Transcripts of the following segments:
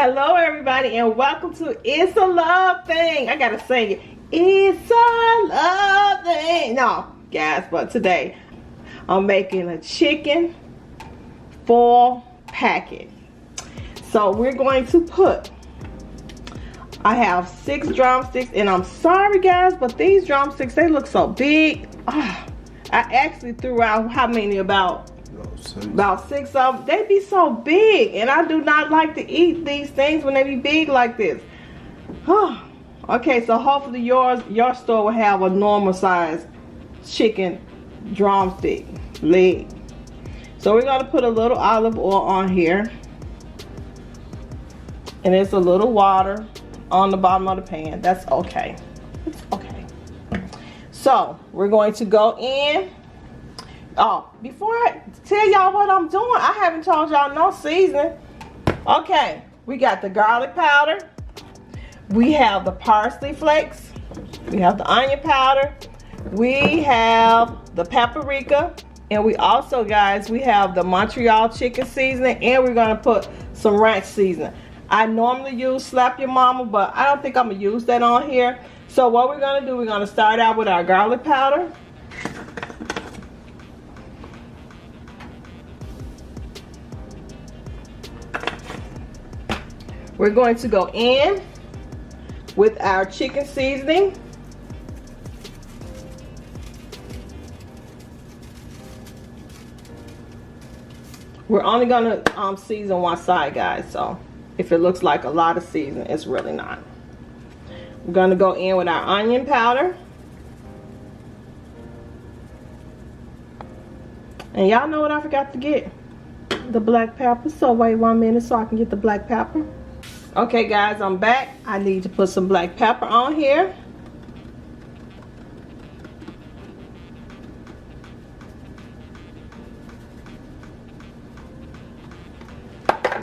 Hello everybody and welcome to It's a Love Thing. I gotta sing it. It's a love thing. No, guys, but today I'm making a chicken foil packet. So we're going to put, I have 6 drumsticks, and I'm sorry guys, but these drumsticks, they look so big. I actually threw out how many? About 6 of them. They be so big, and I do not like to eat these things when they be big like this. Okay, so hopefully your store will have a normal size chicken drumstick leg. So we're going to put a little olive oil on here, and it's a little water on the bottom of the pan. That's okay. It's okay. So we're going to go in. Oh, before I tell y'all what I'm doing, I haven't told y'all no seasoning. Okay, we got the garlic powder. We have the parsley flakes. We have the onion powder. We have the paprika. And we also, guys, we have the Montreal chicken seasoning. And we're going to put some ranch seasoning. I normally use Slap Your Mama, but I don't think I'm going to use that on here. So what we're going to do, we're going to start out with our garlic powder. We're going to go in with our chicken seasoning. We're only going to season one side, guys. So if it looks like a lot of seasoning, it's really not. We're going to go in with our onion powder. And y'all know what I forgot to get? The black pepper. So wait 1 minute so I can get the black pepper. Okay guys, I'm back. I need to put some black pepper on here.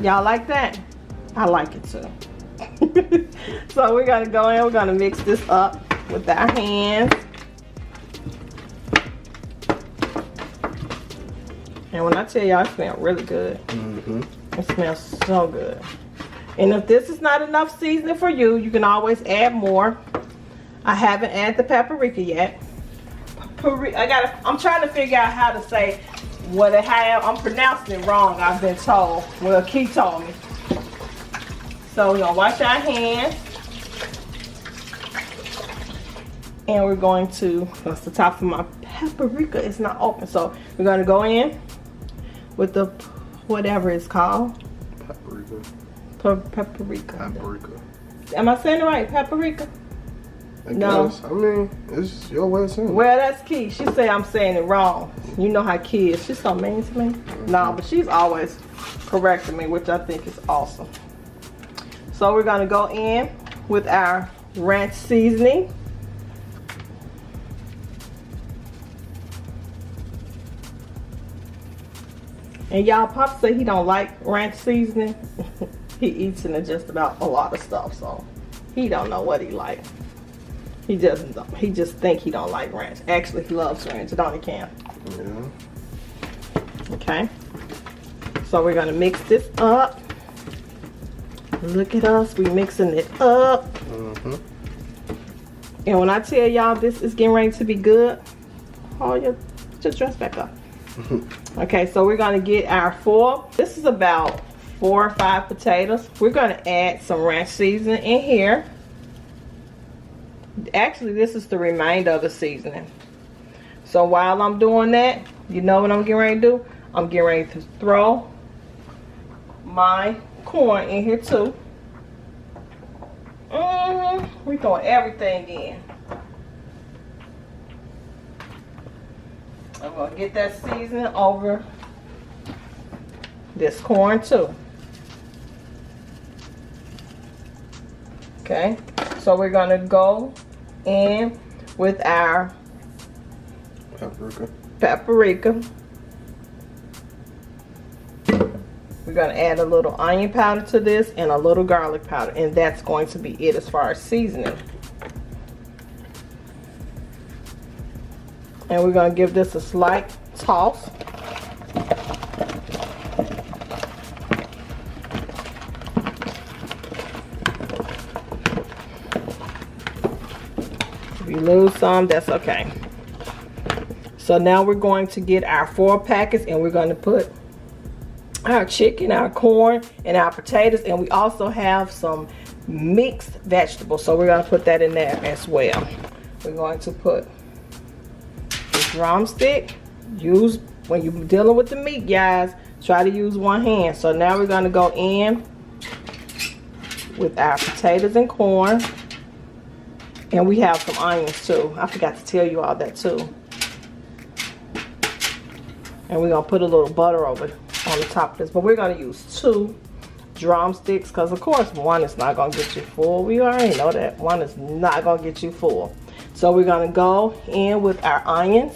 Y'all like that? I like it too. So we're gonna go in, we're gonna mix this up with our hands. And when I tell y'all, it smells really good. It smells so good. And if this is not enough seasoning for you, you can always add more. I haven't added the paprika yet. I'm trying to figure out how to say what it have. I'm pronouncing it wrong, I've been told. Well, Key told me. So we're gonna wash our hands. And we're going to, that's the top of my paprika is not open. So we're gonna go in with the, whatever it's called. Paprika. Paprika. Am I saying it right? Paprika? No. I mean, it's your way of saying it. Well, that's Key. She say I'm saying it wrong. You know how Key is. She's so mean to me. No, but she's always correcting me, which I think is awesome. So we're going to go in with our ranch seasoning. And y'all, Pop say he don't like ranch seasoning. He eats in just about a lot of stuff, so he don't know what he like. He doesn't. He just think he don't like ranch. Actually, he loves ranch, don't he, Cam? Yeah. Okay. So we're gonna mix this up. Look at us, we mixing it up. And when I tell y'all this is getting ready to be good, hold your dress back up. Okay, so we're gonna get our foil. This is about 4 or 5 potatoes. We're gonna add some ranch seasoning in here. Actually, this is the remainder of the seasoning. So while I'm doing that, you know what I'm getting ready to do? I'm getting ready to throw my corn in here too. We're throwing everything in. I'm gonna get that seasoning over this corn too. Okay, so we're gonna go in with our paprika. We're gonna add a little onion powder to this and a little garlic powder, and that's going to be it as far as seasoning. And we're gonna give this a slight toss. you lose some, that's okay. So now we're going to get our 4 packets, and we're going to put our chicken, our corn, and our potatoes, and we also have some mixed vegetables, so we're going to put that in there as well. We're going to put the drumstick. Use, when you're dealing with the meat, guys, try to use one hand. So now we're going to go in with our potatoes and corn, and we have some onions too. I forgot to tell you all that too. And we're going to put a little butter over on the top of this, but we're going to use 2 drumsticks, because of course one is not going to get you full. We already know that one is not going to get you full. So we're going to go in with our onions,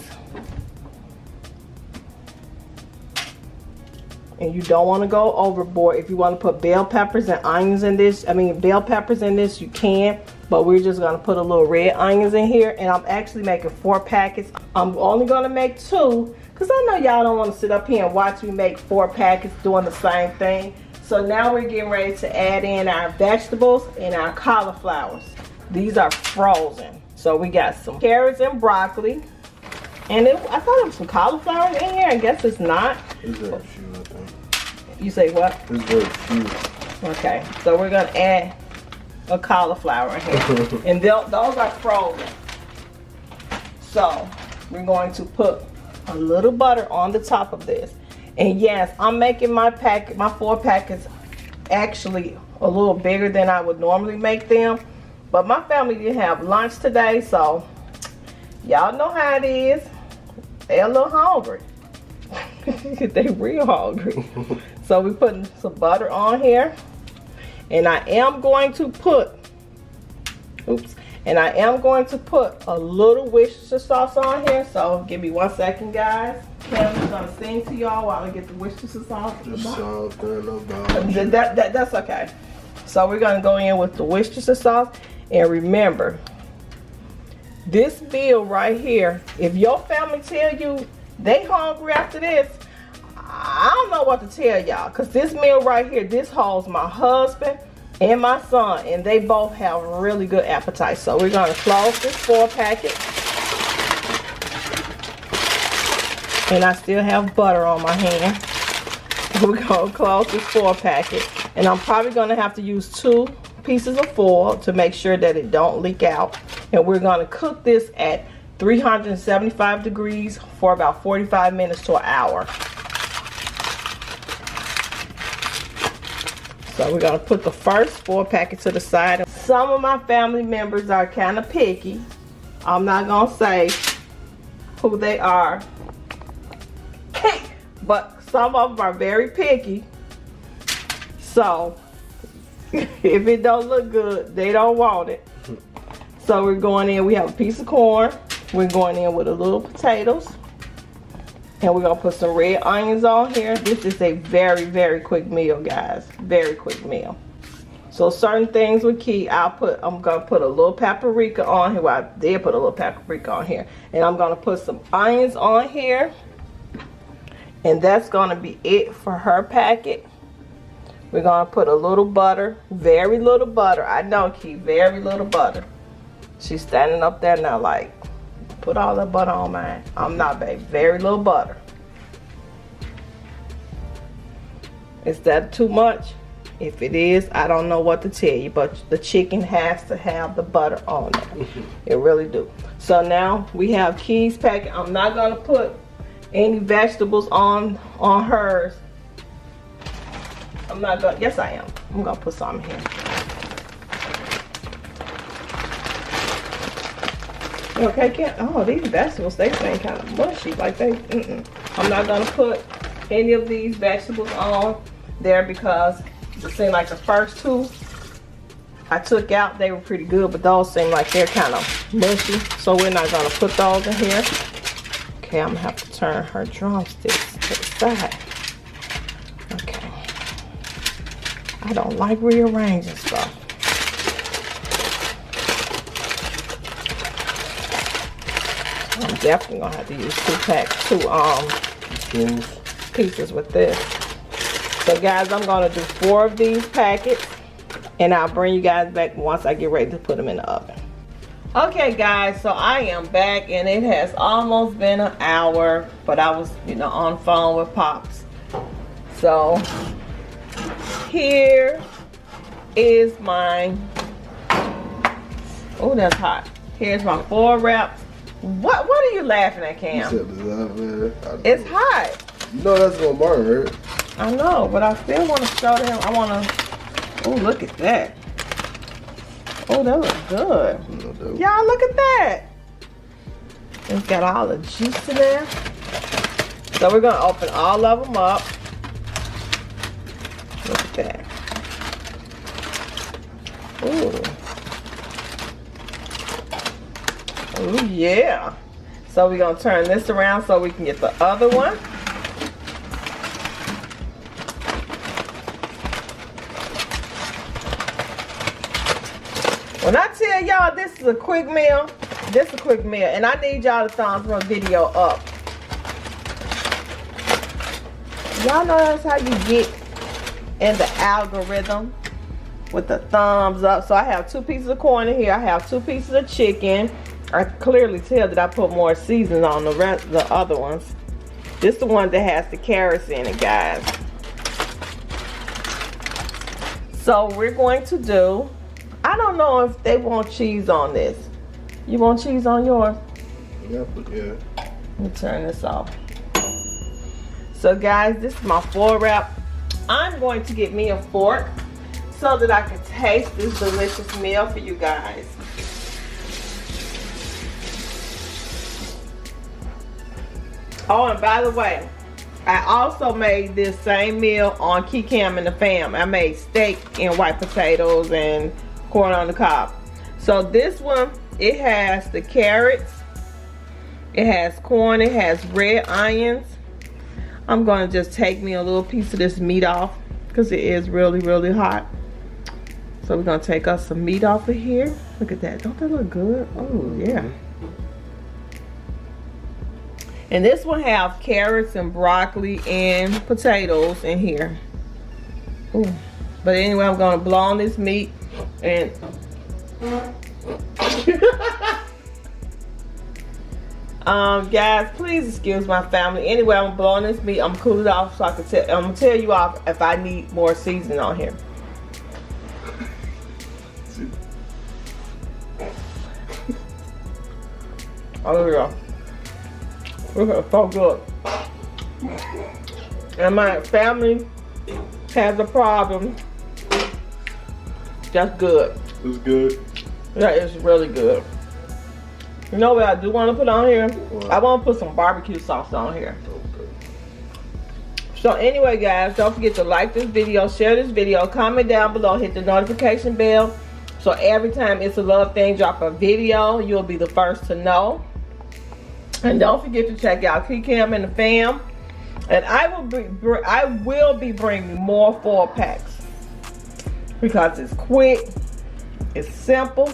and you don't want to go overboard. If you want to put bell peppers and onions in this, bell peppers in this, you can, but we're just going to put a little red onions in here. And I'm actually making 4 packets. I'm only going to make 2 because I know y'all don't want to sit up here and watch me make 4 packets doing the same thing. So now we're getting ready to add in our vegetables and our cauliflowers. These are frozen. So we got some carrots and broccoli. And I thought there was some cauliflower in here. I guess it's not. It's very few, I think. You say what? It's very few. Okay, so we're going to add a cauliflower in here. And those are frozen. So we're going to put a little butter on the top of this. And yes, I'm making my 4 packets actually a little bigger than I would normally make them. But my family didn't have lunch today, so y'all know how it is. They're a little hungry. They real hungry. So we're putting some butter on here. And I am going to put, a little Worcestershire sauce on here. So give me 1 second, guys. Kevin's gonna sing to y'all while I get the Worcestershire sauce. That's okay. So we're gonna go in with the Worcestershire sauce. And remember, this meal right here, if your family tell you they hungry after this, I don't know what to tell y'all. Because this meal right here, this holds my husband and my son, and they both have really good appetite. So we're gonna close this 4 packet. And I still have butter on my hand. We're gonna close this 4 packet. And I'm probably gonna have to use 2 pieces of foil to make sure that it don't leak out. And we're gonna cook this at 375 degrees for about 45 minutes to an hour. So we're gonna put the first 4 packets to the side. Some of my family members are kind of picky. I'm not gonna say who they are. But some of them are very picky. So if it don't look good, they don't want it. So we're going in, we have a piece of corn. We're going in with a little potatoes. And we're gonna put some red onions on here. This is a very, very quick meal, guys. Very quick meal. So certain things with key, I'm gonna put a little paprika on here. Well, I did put a little paprika on here. And I'm gonna put some onions on here. And that's gonna be it for her packet. We're gonna put a little butter, very little butter. I know, Key, very little butter. She's standing up there now like, put all that butter on mine. I'm not, babe. Very little butter. Is that too much? If it is, I don't know what to tell you, but the chicken has to have the butter on it. It really do. So now we have Key's packet. I'm not gonna put any vegetables on hers. I'm not gonna, yes I am. I'm gonna put some here. Okay, oh, these vegetables, they seem kind of mushy, like they, I'm not gonna put any of these vegetables on there because it seemed like the first 2 I took out, they were pretty good, but those seem like they're kind of mushy, so we're not gonna put those in here. Okay, I'm gonna have to turn her drumsticks to the side. Okay. I don't like rearranging stuff. I'm definitely gonna have to use 2 pieces with this. So guys, I'm gonna do 4 of these packets, and I'll bring you guys back once I get ready to put them in the oven. Okay guys, so I am back and it has almost been an hour, but I was, you know, on the phone with Pops. So here is my, oh that's hot. Here's my foil wraps. What are you laughing at, Cam? It's hot. You know that's gonna burn, right? I know, but I still want to show them. I want to, oh look at that. Oh, that looks good. Y'all, look at that. It's got all the juice in there. So we're gonna open all of them up. Look at that. Ooh. Oh yeah. So we're gonna turn this around so we can get the other one. When I tell y'all this is a quick meal, this is a quick meal, and I need y'all to thumbs my video up. Y'all know that's how you get in the algorithm with the thumbs up. So I have 2 pieces of corn in here. I have 2 pieces of chicken. I clearly tell that I put more seasoning on the rest, the other ones. This is the one that has the carrots in it, guys. So we're going to do, I don't know if they want cheese on this. You want cheese on yours? Yeah. Let me turn this off. So guys, this is my foil wrap. I'm going to get me a fork so that I can taste this delicious meal for you guys. Oh, and by the way, I also made this same meal on Cam and the Fam. I made steak and white potatoes and corn on the cob. So this one, it has the carrots, it has corn, it has red onions. I'm gonna just take me a little piece of this meat off because it is really, really hot. So we're gonna take us some meat off of here. Look at that, don't that look good? Oh yeah. And this one have carrots and broccoli and potatoes in here. Ooh. But anyway, I'm gonna blow on this meat and guys, please excuse my family. Anyway, I'm blowing this meat. I'm cooling it off so I can I'm gonna tell you off if I need more seasoning on here. Oh yeah. Look at it, so good. And my family has a problem. That's good. It's good. That is really good. You know what I do want to put on here? What? I want to put some barbecue sauce on here. Okay. So anyway guys, don't forget to like this video, share this video, comment down below, hit the notification bell. So every time It's a Love Thing drop a video, you'll be the first to know. And don't forget to check out Cam and the Fam. And I will be bringing more foil packs because it's quick, it's simple,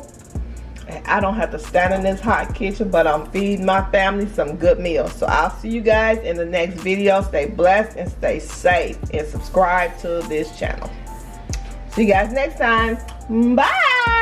and I don't have to stand in this hot kitchen, but I'm feeding my family some good meals. So I'll see you guys in the next video. Stay blessed and stay safe, and subscribe to this channel. See you guys next time. Bye.